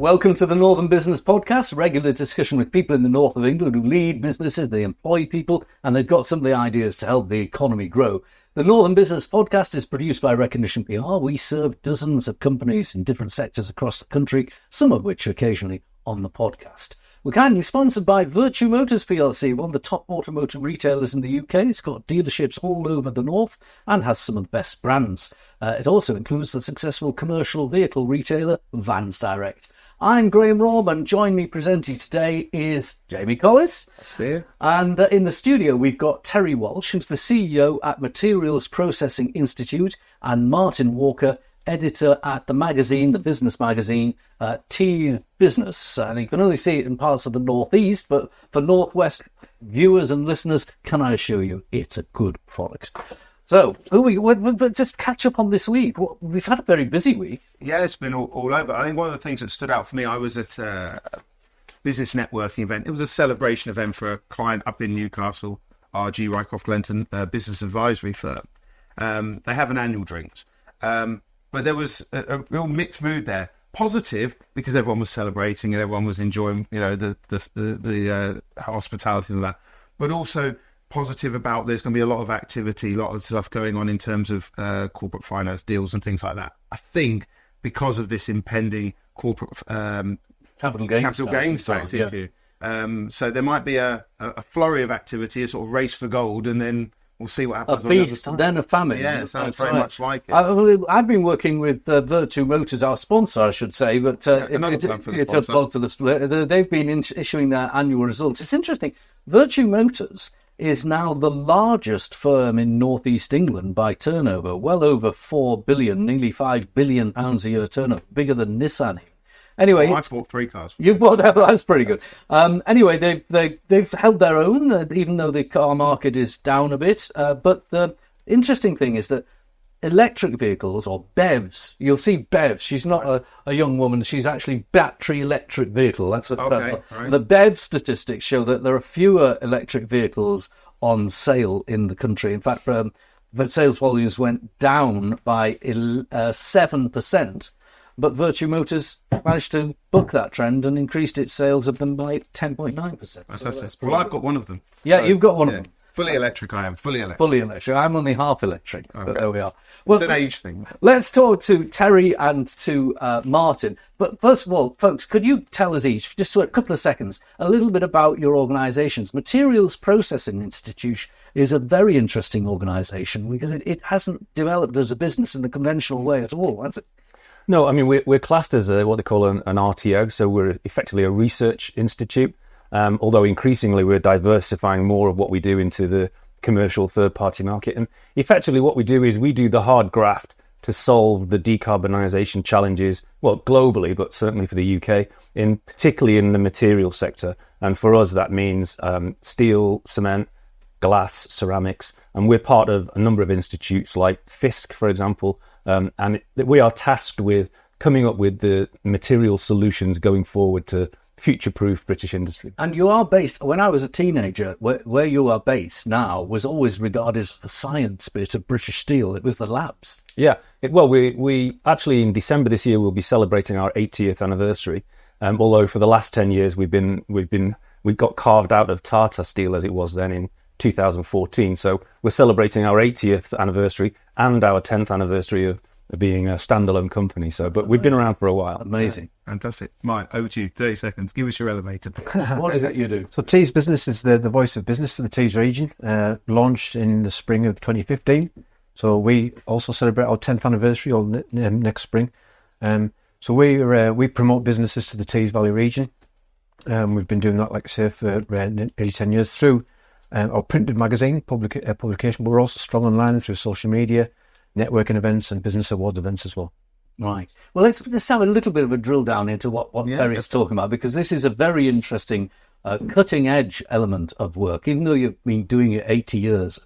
Welcome to the Northern Business Podcast, regular discussion with people in the north of England who lead businesses, they employ people, and they've got some of the ideas to help the economy grow. The Northern Business Podcast is produced by Recognition PR. We serve dozens of companies in different sectors across the country, some of which are occasionally on the podcast. We're kindly sponsored by Virtue Motors plc, one of the top automotive retailers in the UK. It's got dealerships all over the north and has some of the best brands. It also includes the successful commercial vehicle retailer Vans Direct. I'm Graham Robb, and join me presenting today is Jamie Collis. And in the studio we've got Terry Walsh, who's the CEO at Materials Processing Institute, and Martin Walker, editor at the business magazine, Tees Business. And you can only see it in parts of the northeast, but for northwest viewers and listeners, can I assure you, it's a good product. So, we'll just catch up on this week. We've had a very busy week. Yeah, it's been all over. I think one of the things that stood out for me, I was at a business networking event. It was a celebration event for a client up in Newcastle, RG Rycroft Glenton, business advisory firm. They have an annual drinks. But there was a real mixed mood there. Positive, because everyone was celebrating and everyone was enjoying, the hospitality and all that. But also positive about there's going to be a lot of activity, a lot of stuff going on in terms of corporate finance deals and things like that. I think because of this impending corporate capital gains tax issue. So there might be a flurry of activity, a sort of race for gold, and then we'll see what happens. A feast, and then a famine. Yeah, it sounds very much like it. I've been working with Virtue Motors, our sponsor, I should say, but it's a plug for the split. They've been issuing their annual results. It's interesting. Virtue Motors is now the largest firm in northeast England by turnover, well over 4 billion, nearly 5 billion pounds a year turnover, bigger than Nissan. Anyway, I bought 3 cars. You bought that? That's pretty good. Anyway, they've held their own, even though the car market is down a bit. But the interesting thing is that electric vehicles, or BEVs, you'll see BEVs. She's not a young woman. She's actually battery electric vehicle. That's what right. The BEV statistics show that there are fewer electric vehicles on sale in the country. In fact, the sales volumes went down by 7%. But Virtue Motors managed to buck that trend and increased its sales of them by 10.9%. Well, I've got one of them. Yeah, so, you've got one of them. Fully electric, I am. Fully electric. Fully electric. I'm only half electric, but there we are. Well, it's an age thing. Let's talk to Terry and to Martin. But first of all, folks, could you tell us each, just for a couple of seconds, a little bit about your organisations? Materials Processing Institute is a very interesting organisation because it hasn't developed as a business in the conventional way at all, has it? No, I mean, we're classed as what they call an RTO, so we're effectively a research institute. Although increasingly we're diversifying more of what we do into the commercial third-party market. And effectively what we do is we do the hard graft to solve the decarbonisation challenges, well, globally, but certainly for the UK, particularly in the material sector. And for us, that means steel, cement, glass, ceramics. And we're part of a number of institutes like FISC, for example. And we are tasked with coming up with the material solutions going forward to future-proof British industry. And you are based, when I was a teenager, where you are based now was always regarded as the science bit of British Steel. It was the labs. Yeah. We actually, in December this year, we'll be celebrating our 80th anniversary. Although for the last 10 years, we got carved out of Tata Steel as it was then in 2014. So we're celebrating our 80th anniversary and our 10th anniversary of being a standalone company. But we've been around for a while. Amazing. Yeah, fantastic. Mike, over to you. 30 seconds. Give us your elevator. What is it you do? So Tees Business is the voice of business for the Tees region, launched in the spring of 2015. So we also celebrate our 10th anniversary next spring. So we promote businesses to the Tees Valley region. We've been doing that, like I say, for nearly 10 years through our printed magazine publication, but we're also strong online through social media, networking events and business awards events as well. Right. Well, let's have a little bit of a drill down into what Terry is talking about, because this is a very interesting cutting edge element of work. Even though you've been doing it 80 years,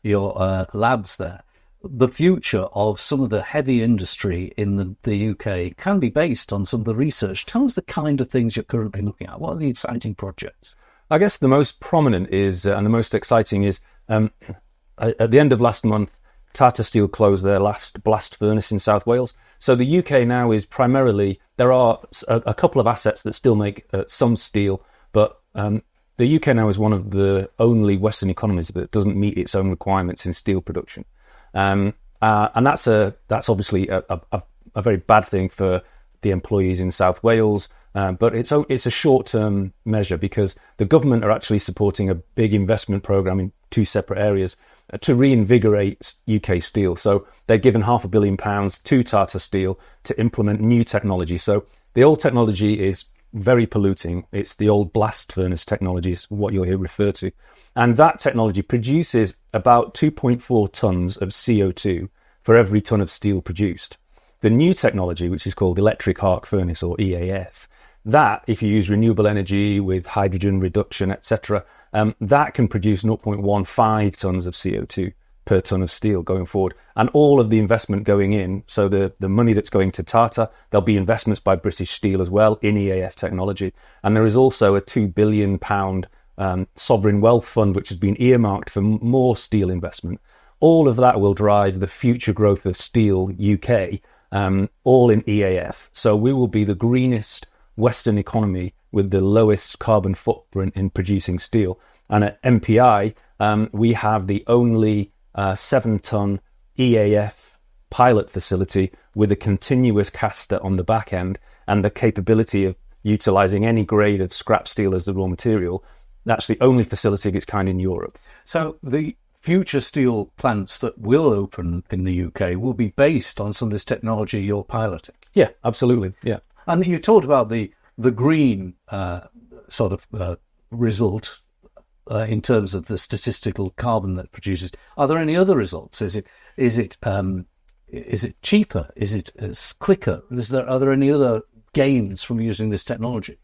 your labs there, the future of some of the heavy industry in the UK can be based on some of the research. Tell us the kind of things you're currently looking at. What are the exciting projects? I guess the most prominent is, and the most exciting is, at the end of last month, Tata Steel closed their last blast furnace in South Wales. So the UK now is primarily, there are a couple of assets that still make some steel, but the UK now is one of the only Western economies that doesn't meet its own requirements in steel production. And that's obviously a very bad thing for the employees in South Wales, but it's a short-term measure because the government are actually supporting a big investment programme in two separate areas to reinvigorate UK steel. So they're given £500 million to Tata Steel to implement new technology. So the old technology is very polluting. It's the old blast furnace technology is what you'll hear referred to. And that technology produces about 2.4 tonnes of CO2 for every tonne of steel produced. The new technology, which is called electric arc furnace or EAF, that, if you use renewable energy with hydrogen reduction, etc., that can produce 0.15 tonnes of CO2 per tonne of steel going forward. And all of the investment going in, so the money that's going to Tata, there'll be investments by British Steel as well in EAF technology. And there is also a £2 billion sovereign wealth fund which has been earmarked for more steel investment. All of that will drive the future growth of steel UK, all in EAF. So we will be the greenest Western economy with the lowest carbon footprint in producing steel. And at MPI, we have the only 7-ton EAF pilot facility with a continuous caster on the back end and the capability of utilising any grade of scrap steel as the raw material. That's the only facility of its kind in Europe. So the future steel plants that will open in the UK will be based on some of this technology you're piloting. Yeah, absolutely. Yeah. And you talked about the green result in terms of the statistical carbon that produces. Are there any other results? Is it cheaper? Is it quicker? Are there any other gains from using this technology?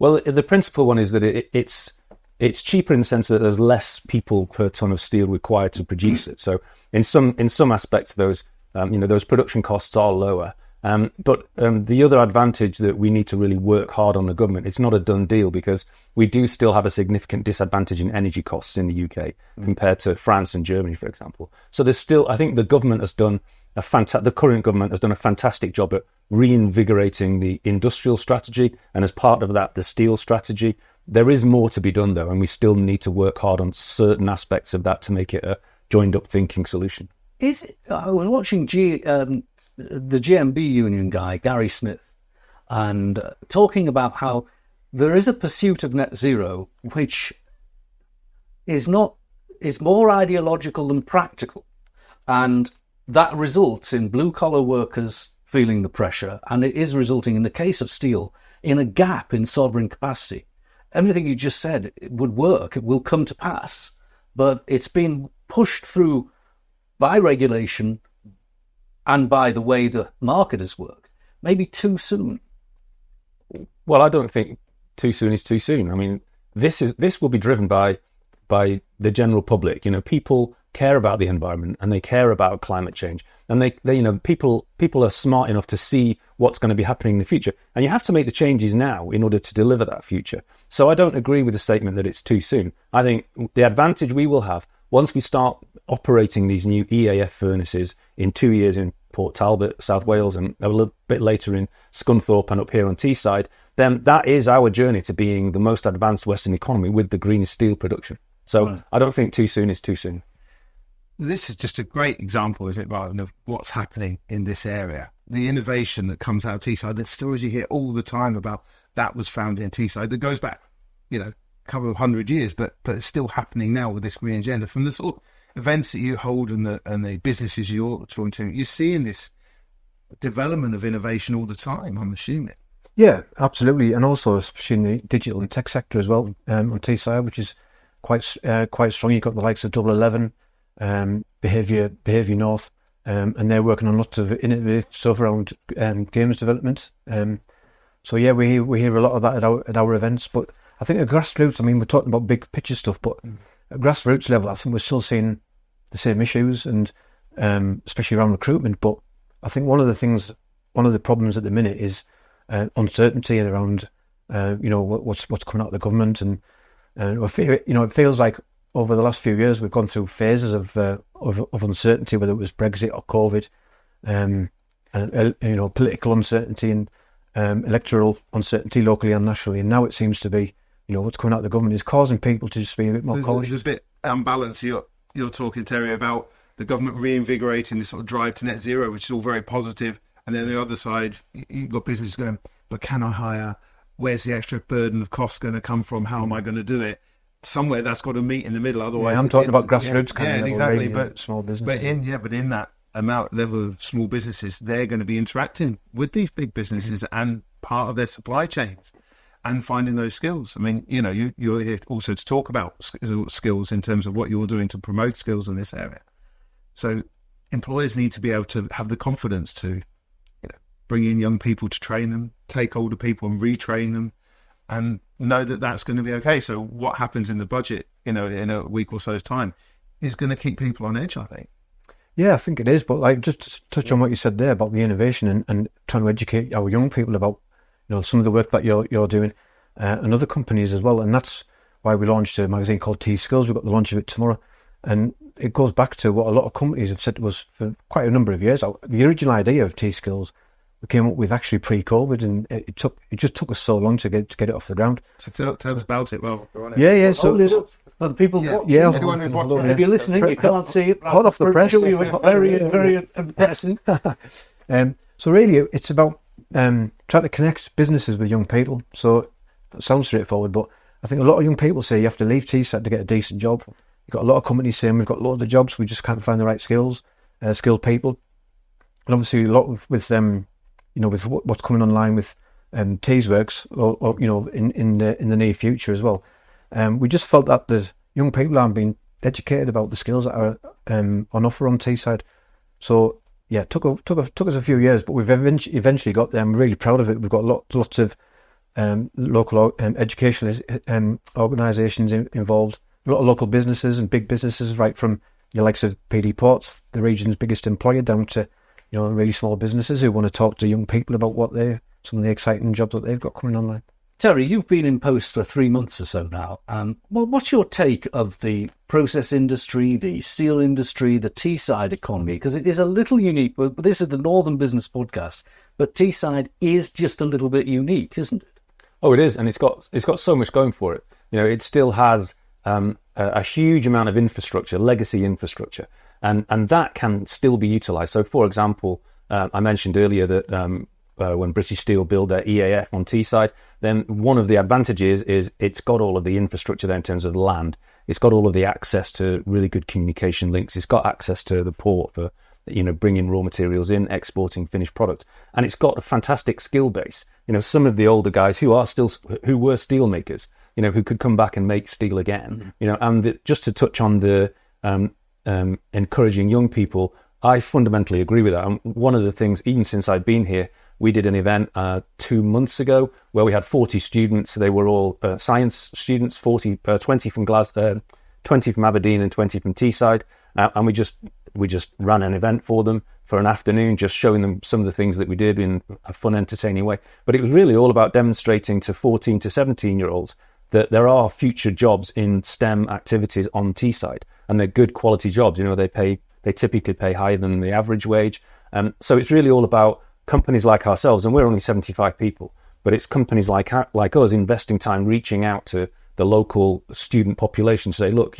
Well, the principal one is that it's cheaper in the sense that there's less people per ton of steel required to produce it. So in some aspects, those production costs are lower. But the other advantage that we need to really work hard on the government, it's not a done deal because we do still have a significant disadvantage in energy costs in the UK compared to France and Germany, for example. So there's still, I think the government has done the current government has done a fantastic job at reinvigorating the industrial strategy. And as part of that, the steel strategy. There is more to be done though, and we still need to work hard on certain aspects of that to make it a joined up thinking solution. I was watching the GMB union guy, Gary Smith, and talking about how there is a pursuit of net zero which is more ideological than practical, and that results in blue collar workers feeling the pressure, and it is resulting, in the case of steel, in a gap in sovereign capacity. Everything you just said, it would work, it will come to pass, but it's been pushed through by regulation and by the way the market has worked, maybe too soon. Well, I don't think too soon is too soon. I mean, this will be driven by the general public. People care about the environment and they care about climate change, and they people are smart enough to see what's going to be happening in the future, and you have to make the changes now in order to deliver that future. So I don't agree with the statement that it's too soon. I think the advantage we will have once we start operating these new EAF furnaces in 2 years in Port Talbot, South Wales, and a little bit later in Scunthorpe and up here on Teesside, then that is our journey to being the most advanced Western economy with the greenest steel production. So right. I don't think too soon is too soon. This is just a great example, isn't it, Martin, of what's happening in this area. The innovation that comes out of Teesside, the stories you hear all the time about that was found in Teesside, that goes back, a couple of 100 years, but it's still happening now with this green agenda. From the sort of events that you hold and the businesses you're talking to, you're seeing this development of innovation all the time, I'm assuming. Yeah, absolutely. And also, especially in the digital and tech sector as well, on Teesside, which is quite strong. You've got the likes of Double 11, Behaviour North, and they're working on lots of innovative stuff around games development. So yeah, we hear a lot of that at our events. But I think at grassroots, we're talking about big picture stuff, but at grassroots level, I think we're still seeing the same issues, and especially around recruitment. But I think one of the problems at the minute is uncertainty around what's coming out of the government, and it feels like over the last few years we've gone through phases of uncertainty, whether it was Brexit or COVID. political uncertainty and electoral uncertainty locally and nationally. And now it seems to be, what's coming out of the government is causing people to just be a bit more cautious. There's a bit unbalanced. You're talking, Terry, about the government reinvigorating this sort of drive to net zero, which is all very positive. And then the other side, you've got businesses going, but can I hire? Where's the extra burden of cost going to come from? How am I going to do it? Somewhere that's got to meet in the middle. Otherwise, I'm talking about grassroots kind of level, exactly. Really, but small business. But in that amount level of small businesses, they're going to be interacting with these big businesses and part of their supply chains and finding those skills. I mean, you're here also to talk about skills in terms of what you're doing to promote skills in this area. So employers need to be able to have the confidence to bring in young people to train them, take older people and retrain them, and know that that's going to be okay. So what happens in the budget, in a week or so's time, is going to keep people on edge, I think. Yeah, I think it is. But just to touch on what you said there about the innovation and trying to educate our young people about, some of the work that you're doing, and other companies as well. And that's why we launched a magazine called T Skills. We've got the launch of it tomorrow. And it goes back to what a lot of companies have said to us for quite a number of years. The original idea of T Skills we came up with actually pre-COVID, and it just took us so long to get it off the ground. So tell us about it. Well, we're on it. Yeah. So for the people watching, anyone who's watching, if you're listening, you can't see it. Hot off the press. Very, very impressive. So really, it's about trying to connect businesses with young people. So it sounds straightforward, but I think a lot of young people say you have to leave TSAT to get a decent job. You've got a lot of companies saying we've got loads of jobs, we just can't find the right skilled people. And obviously a lot with with what's coming online with Teesworks or in the near future as well. We just felt that the young people aren't being educated about the skills that are on offer on Teesside. So yeah, it took us a few years, but we've eventually got there. I'm really proud of it. We've got lots of local educational organisations involved, a lot of local businesses and big businesses, right from your likes of PD Ports, the region's biggest employer, down to really small businesses who want to talk to young people about some of the exciting jobs that they've got coming online. Terry, you've been in post for 3 months or so now. What's your take of the process industry, the steel industry, the Teesside economy? Because it is a little unique, but this is the Northern Business Podcast, but Teesside is just a little bit unique, isn't it? Oh, it is, and it's got so much going for it. It still has a huge amount of infrastructure, legacy infrastructure, and that can still be utilised. So, for example, I mentioned earlier that when British Steel build their EAF on Teesside, then one of the advantages is it's got all of the infrastructure there in terms of land. It's got all of the access to really good communication links. It's got access to the port for bringing raw materials in, exporting finished products, and it's got a fantastic skill base. Some of the older guys who were steel makers, who could come back and make steel again. And just to touch on the encouraging young people, I fundamentally agree with that. And one of the things, even since I've been here, we did an event 2 months ago where we had 40 students. They were all science students, 20 from Glasgow, 20 from Aberdeen and 20 from Teesside. And we just ran an event for them for an afternoon, just showing them some of the things that we did in a fun, entertaining way. But it was really all about demonstrating to 14 to 17-year-olds that there are future jobs in STEM activities on Teesside, and they're good quality jobs. They typically pay higher than the average wage. So it's really all about companies like ourselves, and we're only 75 people, but it's companies like us investing time, reaching out to the local student population to say, look,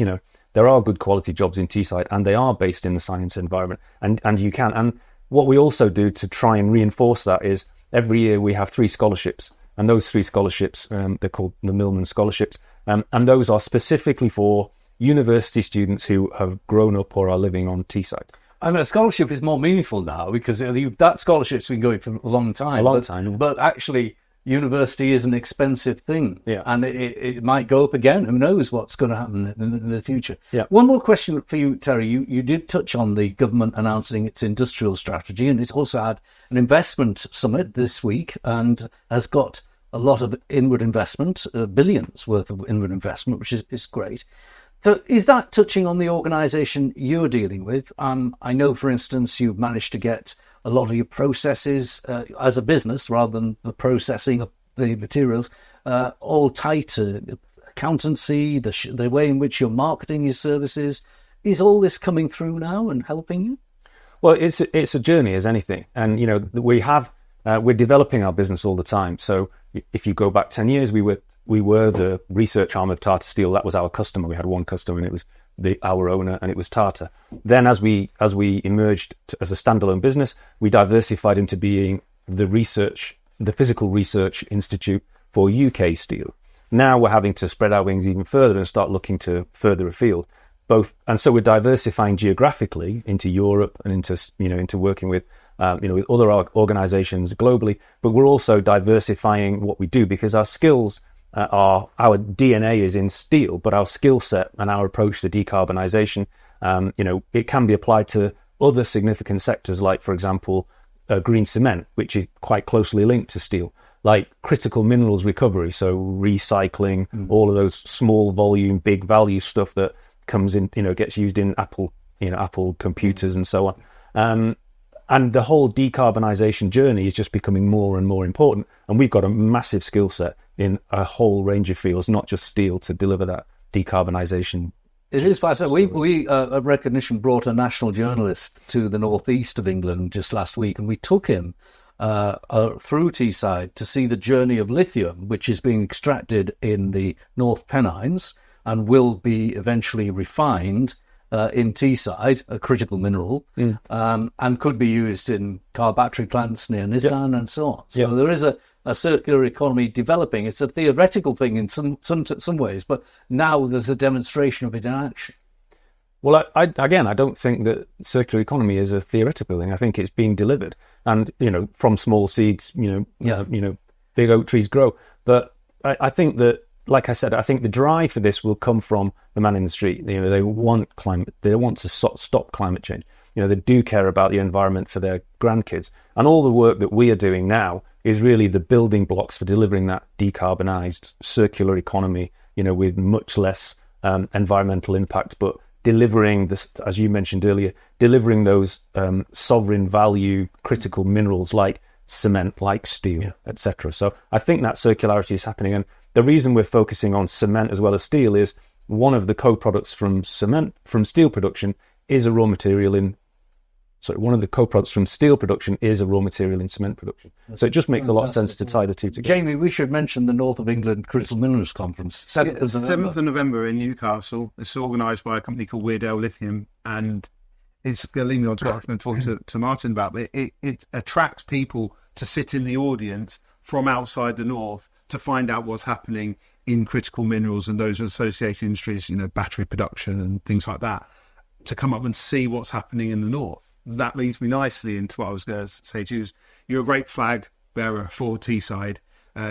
there are good quality jobs in Teesside, and they are based in the science environment, and you can. And what we also do to try and reinforce that is every year we have 3 scholarships, and those 3 scholarships, they're called the Millman Scholarships, and those are specifically for university students who have grown up or are living on Teesside. I mean, a scholarship is more meaningful now because that scholarship's been going for a long time. But actually, university is an expensive thing. Yeah. And it might go up again. Who knows what's going to happen in the future. Yeah. One more question for you, Terry. You did touch on the government announcing its industrial strategy, and it's also had an investment summit this week and has got a lot of inward investment, billions worth of inward investment, which is great. So is that touching on the organisation you're dealing with? I know, for instance, you've managed to get a lot of your processes as a business, rather than the processing of the materials, all tied to accountancy, the way in which you're marketing your services. Is all this coming through now and helping you? Well, it's a journey as anything, and we're developing our business all the time. So if you go back 10 years, we were the research arm of Tata Steel. That was our customer. We had one customer, and it was our owner, and it was Tata. Then as we emerged as a standalone business, we diversified into being the physical research institute for UK steel. Now we're having to spread our wings even further and start looking to further afield. And so we're diversifying geographically into Europe and into working with with other organisations globally. But we're also diversifying what we do, because our skills our DNA is in steel, but our skill set and our approach to decarbonisation, it can be applied to other significant sectors, like, for example, green cement, which is quite closely linked to steel, like critical minerals recovery, so recycling, all of those small volume, big value stuff that comes in, gets used in Apple computers and so on. And the whole decarbonisation journey is just becoming more and more important. And we've got a massive skill set in a whole range of fields, not just steel, to deliver that decarbonisation. It is fascinating. We at Recognition brought a national journalist to the northeast of England just last week, and we took him through Teesside to see the journey of lithium, which is being extracted in the North Pennines and will be eventually refined in Teesside, a critical mineral, and could be used in car battery plants near Nissan and so on. So there is a circular economy developing. It's a theoretical thing in some ways, but now there's a demonstration of it in action. Well, I don't think that circular economy is a theoretical thing. I think it's being delivered, and from small seeds, big oak trees grow. But I think that, like I said, I think the drive for this will come from the man in the street. They want climate. They want to stop climate change. They do care about the environment for their grandkids, and all the work that we are doing now is really the building blocks for delivering that decarbonised circular economy. With much less environmental impact, but delivering this, as you mentioned earlier, delivering those sovereign value critical minerals like cement, like steel, etc. So I think that circularity is happening, and the reason we're focusing on cement as well as steel is one of the co-products from steel production is a raw material in. So one of the co-products from steel production is a raw material in cement production. So it just makes a lot of sense to tie the two together. Jamie, we should mention the North of England Critical Minerals Conference, 7th of November in Newcastle. It's organised by a company called Weardale Lithium, and it's going to lead me on to talk to Martin about, but it attracts people to sit in the audience from outside the North to find out what's happening in critical minerals and those associated industries, battery production and things like that, to come up and see what's happening in the North. That leads me nicely into what I was going to say to you. You're a great flag bearer for Teesside,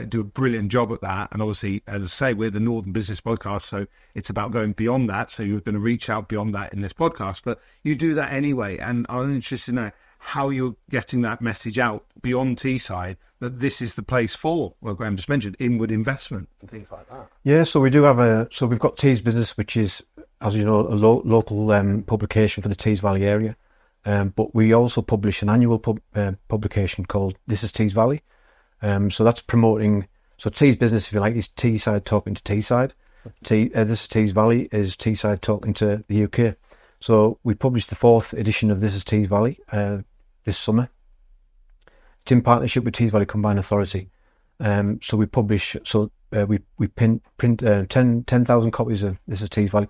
do a brilliant job at that. And obviously, as I say, we're the Northern Business Podcast, so it's about going beyond that. So you're going to reach out beyond that in this podcast, but you do that anyway. And I'm interested to know how you're getting that message out beyond Teesside, that this is the place for, well, Graham just mentioned, inward investment and things like that. Yeah, so we do have we've got Tees Business, which is, as you know, a local publication for the Tees Valley area. But we also publish an annual publication called This is Tees Valley. So that's promoting, so Tees Business, if you like, is Teesside talking to Teesside. This is Tees Valley is Teesside talking to the UK. So we published the 4th edition of This is Tees Valley this summer. It's in partnership with Tees Valley Combined Authority. So we publish, we print 10,000 copies of This is Tees Valley,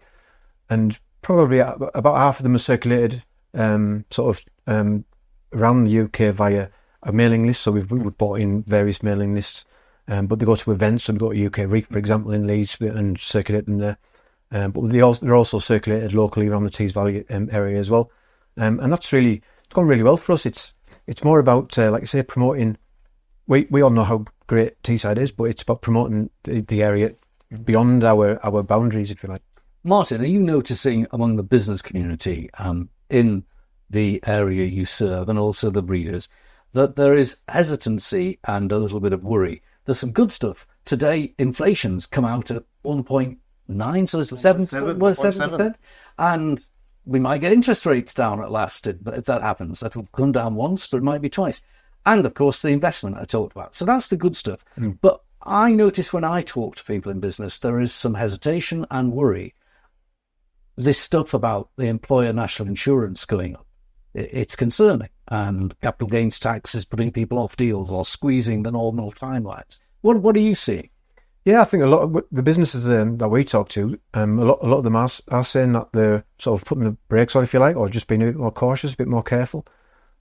and probably about half of them are circulated around the UK via a mailing list. So we've bought in various mailing lists, but they go to events. So we go to UK REAP, for example, in Leeds, and circulate them there. But they're also circulated locally around the Tees Valley area as well. And that's it's gone really well for us. It's more about, like I say, promoting. We all know how great Teesside is, but it's about promoting the area beyond our boundaries, if you like. Martin, are you noticing among the business community in the area you serve, and also the breeders, that there is hesitancy and a little bit of worry? There's some good stuff. Today, inflation's come out at 1.9, so it's 7%, and we might get interest rates down at last. But if that happens, that will come down once, but it might be twice. And, of course, the investment I talked about. So that's the good stuff. But I notice when I talk to people in business, there is some hesitation and worry. This stuff about the employer national insurance going up, it's concerning. And capital gains tax is putting people off deals or squeezing the normal timelines. What are you seeing? Yeah, I think a lot of the businesses that we talk to, a lot of them are saying that they're sort of putting the brakes on, if you like, or just being a bit more cautious, a bit more careful.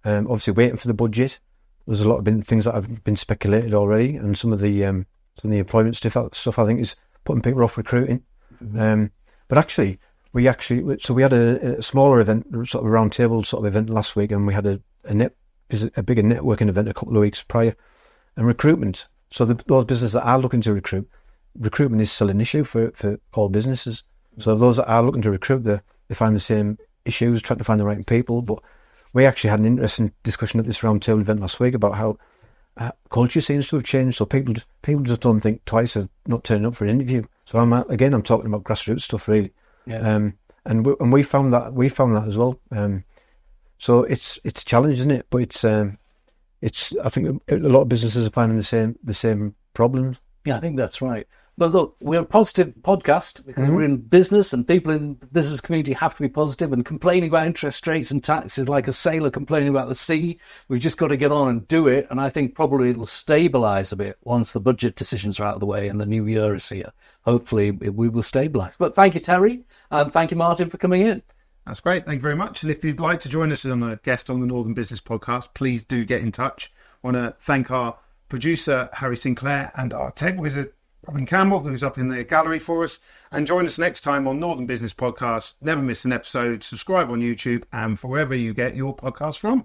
Obviously, waiting for the budget. There's a lot of things that have been speculated already, and some of the employment stuff I think is putting people off recruiting. Mm-hmm. But actually, we had a smaller event, sort of a round table sort of event last week, and we had a bigger networking event a couple of weeks prior, and recruitment. So those businesses that are looking to recruitment is still an issue for all businesses. So those that are looking to recruit, they find the same issues, trying to find the right people. But we actually had an interesting discussion at this roundtable event last week about how culture seems to have changed. So people just don't think twice of not turning up for an interview. So I'm talking about grassroots stuff really. Yeah. And we found that as well. So it's a challenge, isn't it? But I think a lot of businesses are finding the same problems. Yeah, I think that's right. But look, we're a positive podcast because we're in business, and people in the business community have to be positive, and complaining about interest rates and tax is like a sailor complaining about the sea. We've just got to get on and do it. And I think probably it'll stabilise a bit once the budget decisions are out of the way and the new year is here. Hopefully we will stabilise. But thank you, Terry. And thank you, Martin, for coming in. That's great. Thank you very much. And if you'd like to join us as a guest on the Northern Business Podcast, please do get in touch. I want to thank our producer, Harry Sinclair, and our tech wizard, Robin Campbell, who's up in the gallery for us. And join us next time on Northern Business Podcast. Never miss an episode. Subscribe on YouTube and for wherever you get your podcast from.